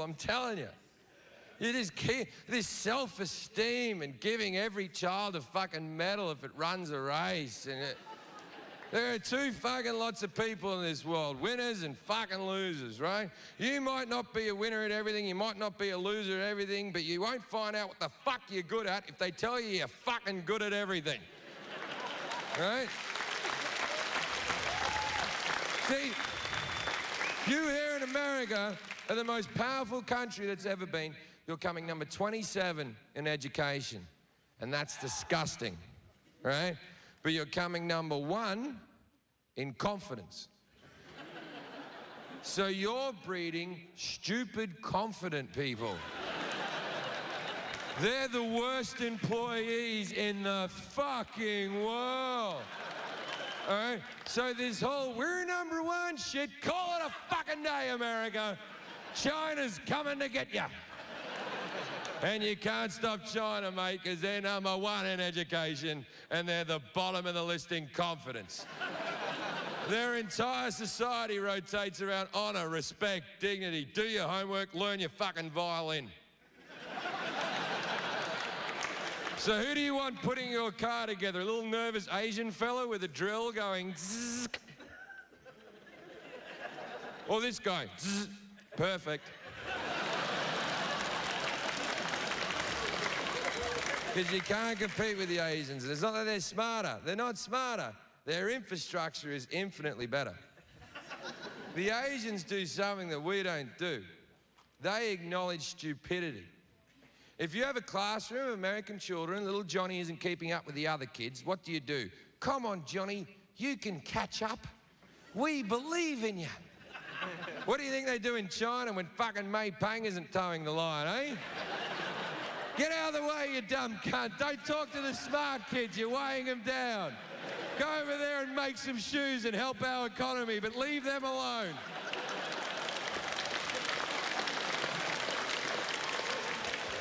I'm telling you. You just keep this self-esteem and giving every child a fucking medal if it runs a race. And there are two fucking lots of people in this world, winners and fucking losers, right? You might not be a winner at everything, you might not be a loser at everything, but you won't find out what the fuck you're good at if they tell you you're fucking good at everything, right? See, you here in America are the most powerful country that's ever been. You're coming number 27 in education, and that's disgusting, right? But you're coming number 1 in confidence. So you're breeding stupid, confident people. They're the worst employees in the fucking world. All right? So this whole, we're number 1 shit, call it a fucking day, America. China's coming to get you. And you can't stop China, mate, because they're number 1 in education and they're the bottom of the list in confidence. Their entire society rotates around honor, respect, dignity. Do your homework, learn your fucking violin. So who do you want putting your car together? A little nervous Asian fella with a drill going zzz? Or this guy? Zzz. Perfect. Because you can't compete with the Asians. It's not that they're smarter. They're not smarter. Their infrastructure is infinitely better. The Asians do something that we don't do. They acknowledge stupidity. If you have a classroom of American children, little Johnny isn't keeping up with the other kids, what do? Come on, Johnny, you can catch up. We believe in you. What do you think they do in China when fucking Mei Pang isn't towing the line, eh? Get out of the way, you dumb cunt. Don't talk to the smart kids, you're weighing them down. Go over there and make some shoes and help our economy, but leave them alone.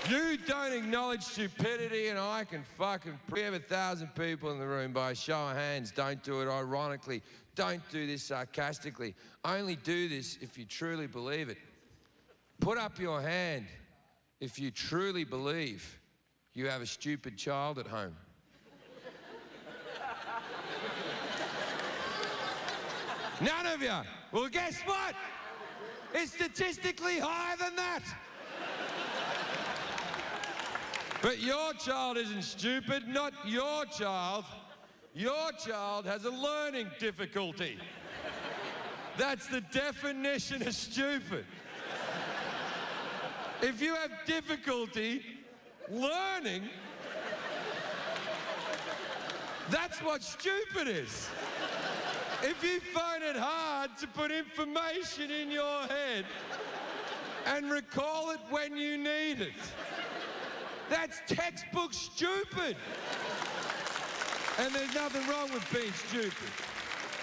You don't acknowledge stupidity, and I can fucking... We have 1,000 people in the room. By a show of hands, don't do it ironically. Don't do this sarcastically. Only do this if you truly believe it. Put up your hand if you truly believe you have a stupid child at home. None of you. Well, guess what? It's statistically higher than that. But your child isn't stupid, not your child. Your child has a learning difficulty. That's the definition of stupid. If you have difficulty learning, that's what stupid is. If you find it hard to put information in your head and recall it when you need it, that's textbook stupid. And there's nothing wrong with being stupid.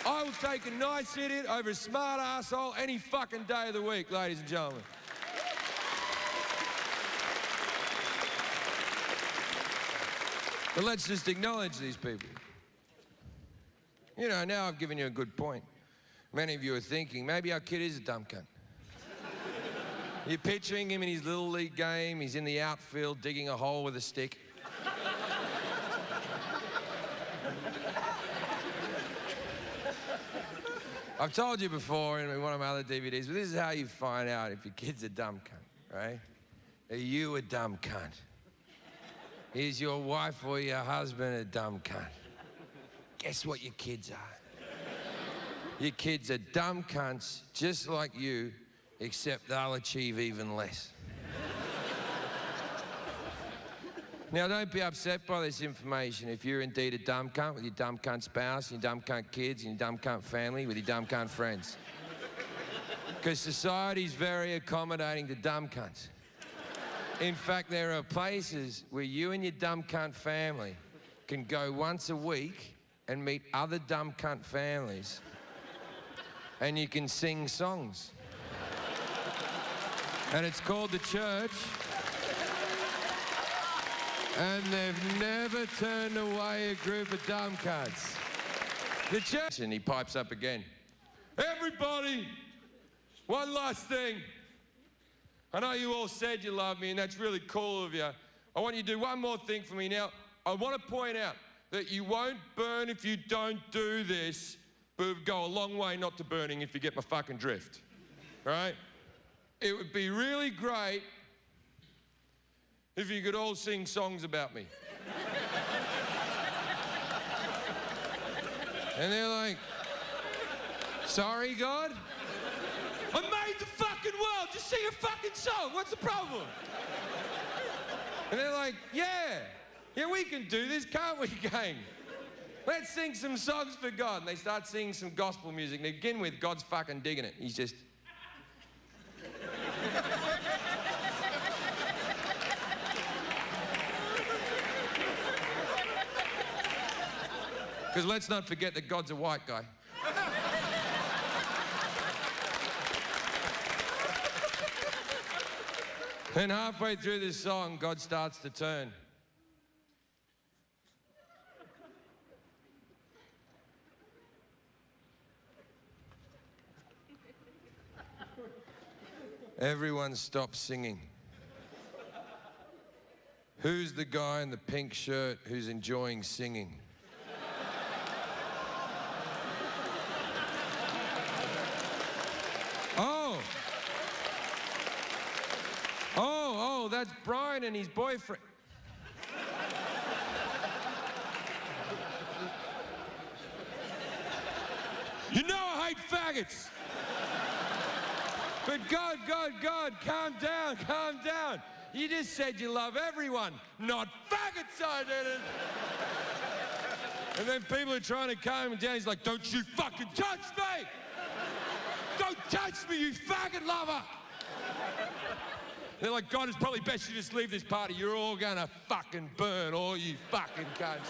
I will take a nice idiot over a smart asshole any fucking day of the week, ladies and gentlemen. But let's just acknowledge these people. You know, now I've given you a good point. Many of you are thinking, maybe our kid is a dumb cunt. You're picturing him in his little league game, he's in the outfield digging a hole with a stick. I've told you before in one of my other DVDs, but this is how you find out if your kid's a dumb cunt, right? Are you a dumb cunt? Is your wife or your husband a dumb cunt? Guess what your kids are? Your kids are dumb cunts just like you, except they'll achieve even less. Now, don't be upset by this information if you're indeed a dumb cunt with your dumb cunt spouse, your dumb cunt kids, and your dumb cunt family with your dumb cunt friends. Because society's very accommodating to dumb cunts. In fact, there are places where you and your dumb cunt family can go once a week and meet other dumb cunt families, and you can sing songs. And it's called the church. And they've never turned away a group of dumb cunts. The church. And he pipes up again. Everybody, one last thing. I know you all said you love me, and that's really cool of you. I want you to do one more thing for me. Now, I want to point out that you won't burn if you don't do this, but it would go a long way not to burning if you get my fucking drift, right? It would be really great if you could all sing songs about me. And they're like, sorry, God? I made the fucking world, just sing a fucking song, what's the problem? And they're like, yeah, we can do this, can't we, gang? Let's sing some songs for God. And they start singing some gospel music. And they begin with, God's fucking digging it. He's just... Because let's not forget that God's a white guy. Then halfway through this song, God starts to turn. Everyone stops singing. Who's the guy in the pink shirt who's enjoying singing? Oh, that's Brian and his boyfriend. You know I hate faggots. But God, calm down. You just said you love everyone, not faggots, I didn't. And then people are trying to calm him down. He's like, don't you fucking touch me! Don't touch me, you faggot lover! They're like, God, it's probably best you just leave this party. You're all gonna fucking burn, all you fucking cunts.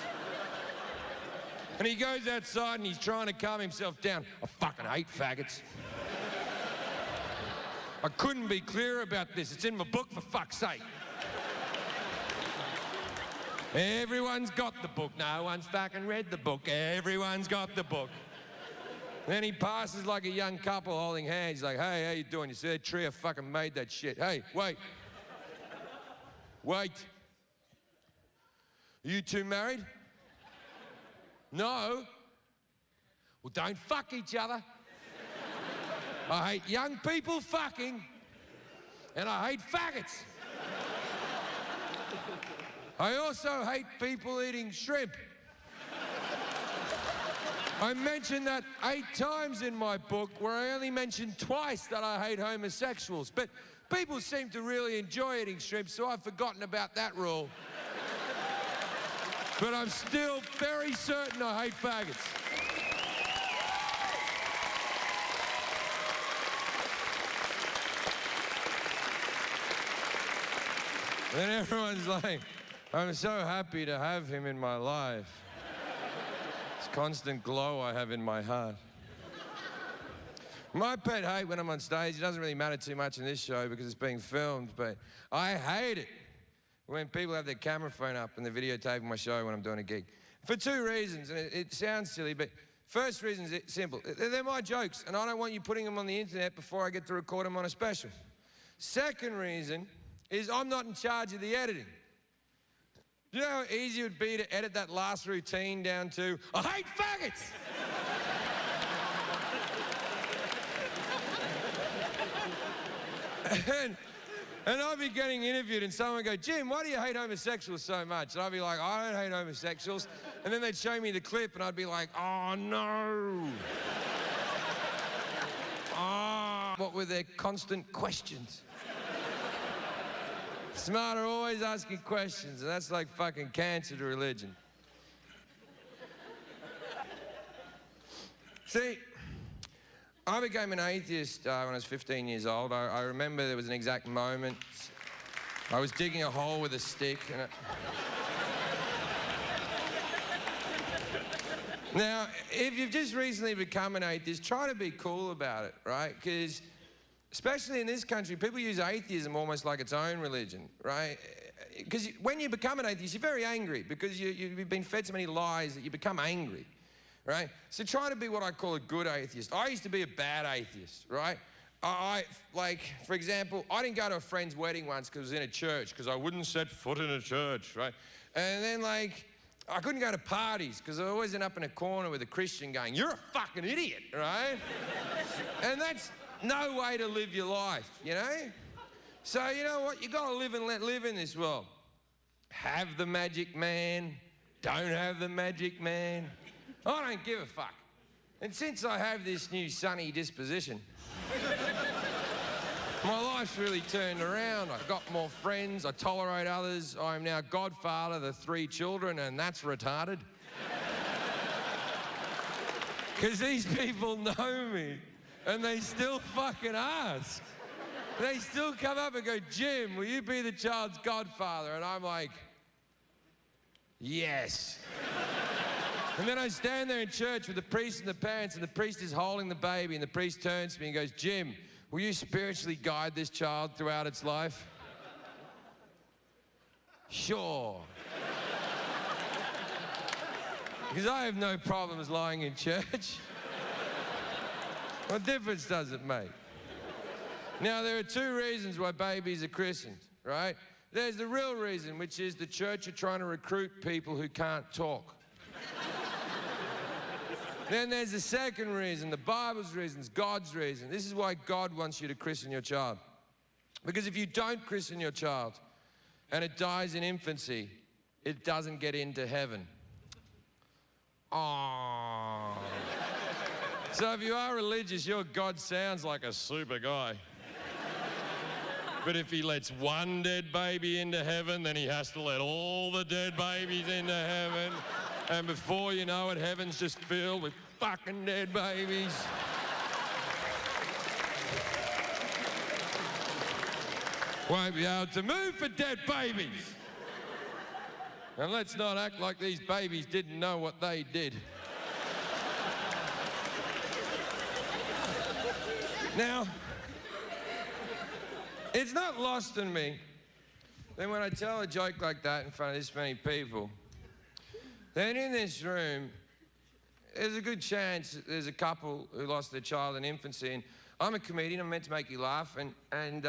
And he goes outside and he's trying to calm himself down. I fucking hate faggots. I couldn't be clearer about this. It's in my book, for fuck's sake. Everyone's got the book. No one's fucking read the book. Everyone's got the book. Then he passes like a young couple holding hands. He's like, hey, how you doing? You see that tree? I fucking made that shit. Hey, wait. Wait. Are you two married? No? Well, don't fuck each other. I hate young people fucking, and I hate faggots. I also hate people eating shrimp. I mentioned that 8 times in my book, where I only mentioned twice that I hate homosexuals. But people seem to really enjoy eating shrimp, so I've forgotten about that rule. But I'm still very certain I hate faggots. And everyone's like, I'm so happy to have him in my life. Constant glow I have in my heart. My pet hate when I'm on stage, it doesn't really matter too much in this show because it's being filmed, but I hate it when people have their camera phone up and they're videotaping my show when I'm doing a gig. For 2 reasons, and it sounds silly, but first reason is simple. They're my jokes, and I don't want you putting them on the internet before I get to record them on a special. Second reason is I'm not in charge of the editing. You know how easy it would be to edit that last routine down to, I hate faggots! and I'd be getting interviewed and someone would go, Jim, why do you hate homosexuals so much? And I'd be like, I don't hate homosexuals. And then they'd show me the clip and I'd be like, oh no. What were their constant questions? Smart are always asking questions, and that's like fucking cancer to religion. See, I became an atheist when I was 15 years old. I remember there was an exact moment. I was digging a hole with a stick. And Now, if you've just recently become an atheist, try to be cool about it, right? Because especially in this country, people use atheism almost like its own religion, right? Because when you become an atheist, you're very angry because you've been fed so many lies that you become angry, right? So try to be what I call a good atheist. I used to be a bad atheist, right? like, for example, I didn't go to a friend's wedding once because it was in a church, because I wouldn't set foot in a church, right? And then, like, I couldn't go to parties because I always end up in a corner with a Christian going, "You're a fucking idiot," right? And that's no way to live your life, you know? So, you know what? You got to live and let live in this world. Have the magic man, don't have the magic man. I don't give a fuck. And since I have this new sunny disposition, my life's really turned around. I've got more friends, I tolerate others. I'm now godfather to 3 children, and that's retarded. Because these people know me, and they still fucking ask. They still come up and go, "Jim, will you be the child's godfather?" And I'm like, "Yes." And then I stand there in church with the priest and the parents, and the priest is holding the baby, and the priest turns to me and goes, "Jim, will you spiritually guide this child throughout its life?" Sure. Because I have no problems lying in church. What difference does it make? Now, there are 2 reasons why babies are christened, right? There's the real reason, which is the church are trying to recruit people who can't talk. Then there's the second reason, the Bible's reasons, God's reason. This is why God wants you to christen your child. Because if you don't christen your child and it dies in infancy, it doesn't get into heaven. Aww. So if you are religious, your God sounds like a super guy. But if he lets one dead baby into heaven, then he has to let all the dead babies into heaven. And before you know it, heaven's just filled with fucking dead babies. Won't be able to move for dead babies. And let's not act like these babies didn't know what they did. Now, it's not lost on me that when I tell a joke like that in front of this many people, then in this room, there's a good chance there's a couple who lost their child in infancy. And I'm a comedian, I'm meant to make you laugh. And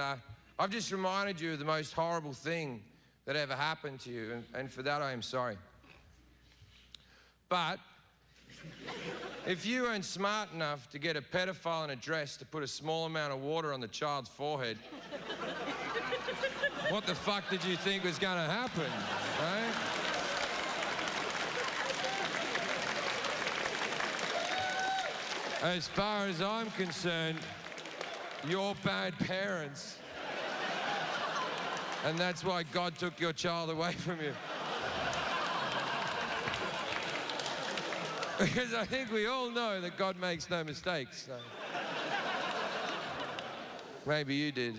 I've just reminded you of the most horrible thing that ever happened to you. And for that, I am sorry. But if you weren't smart enough to get a pedophile in a dress to put a small amount of water on the child's forehead, what the fuck did you think was going to happen, right? As far as I'm concerned, you're bad parents. And that's why God took your child away from you. Because I think we all know that God makes no mistakes. So. Maybe you did.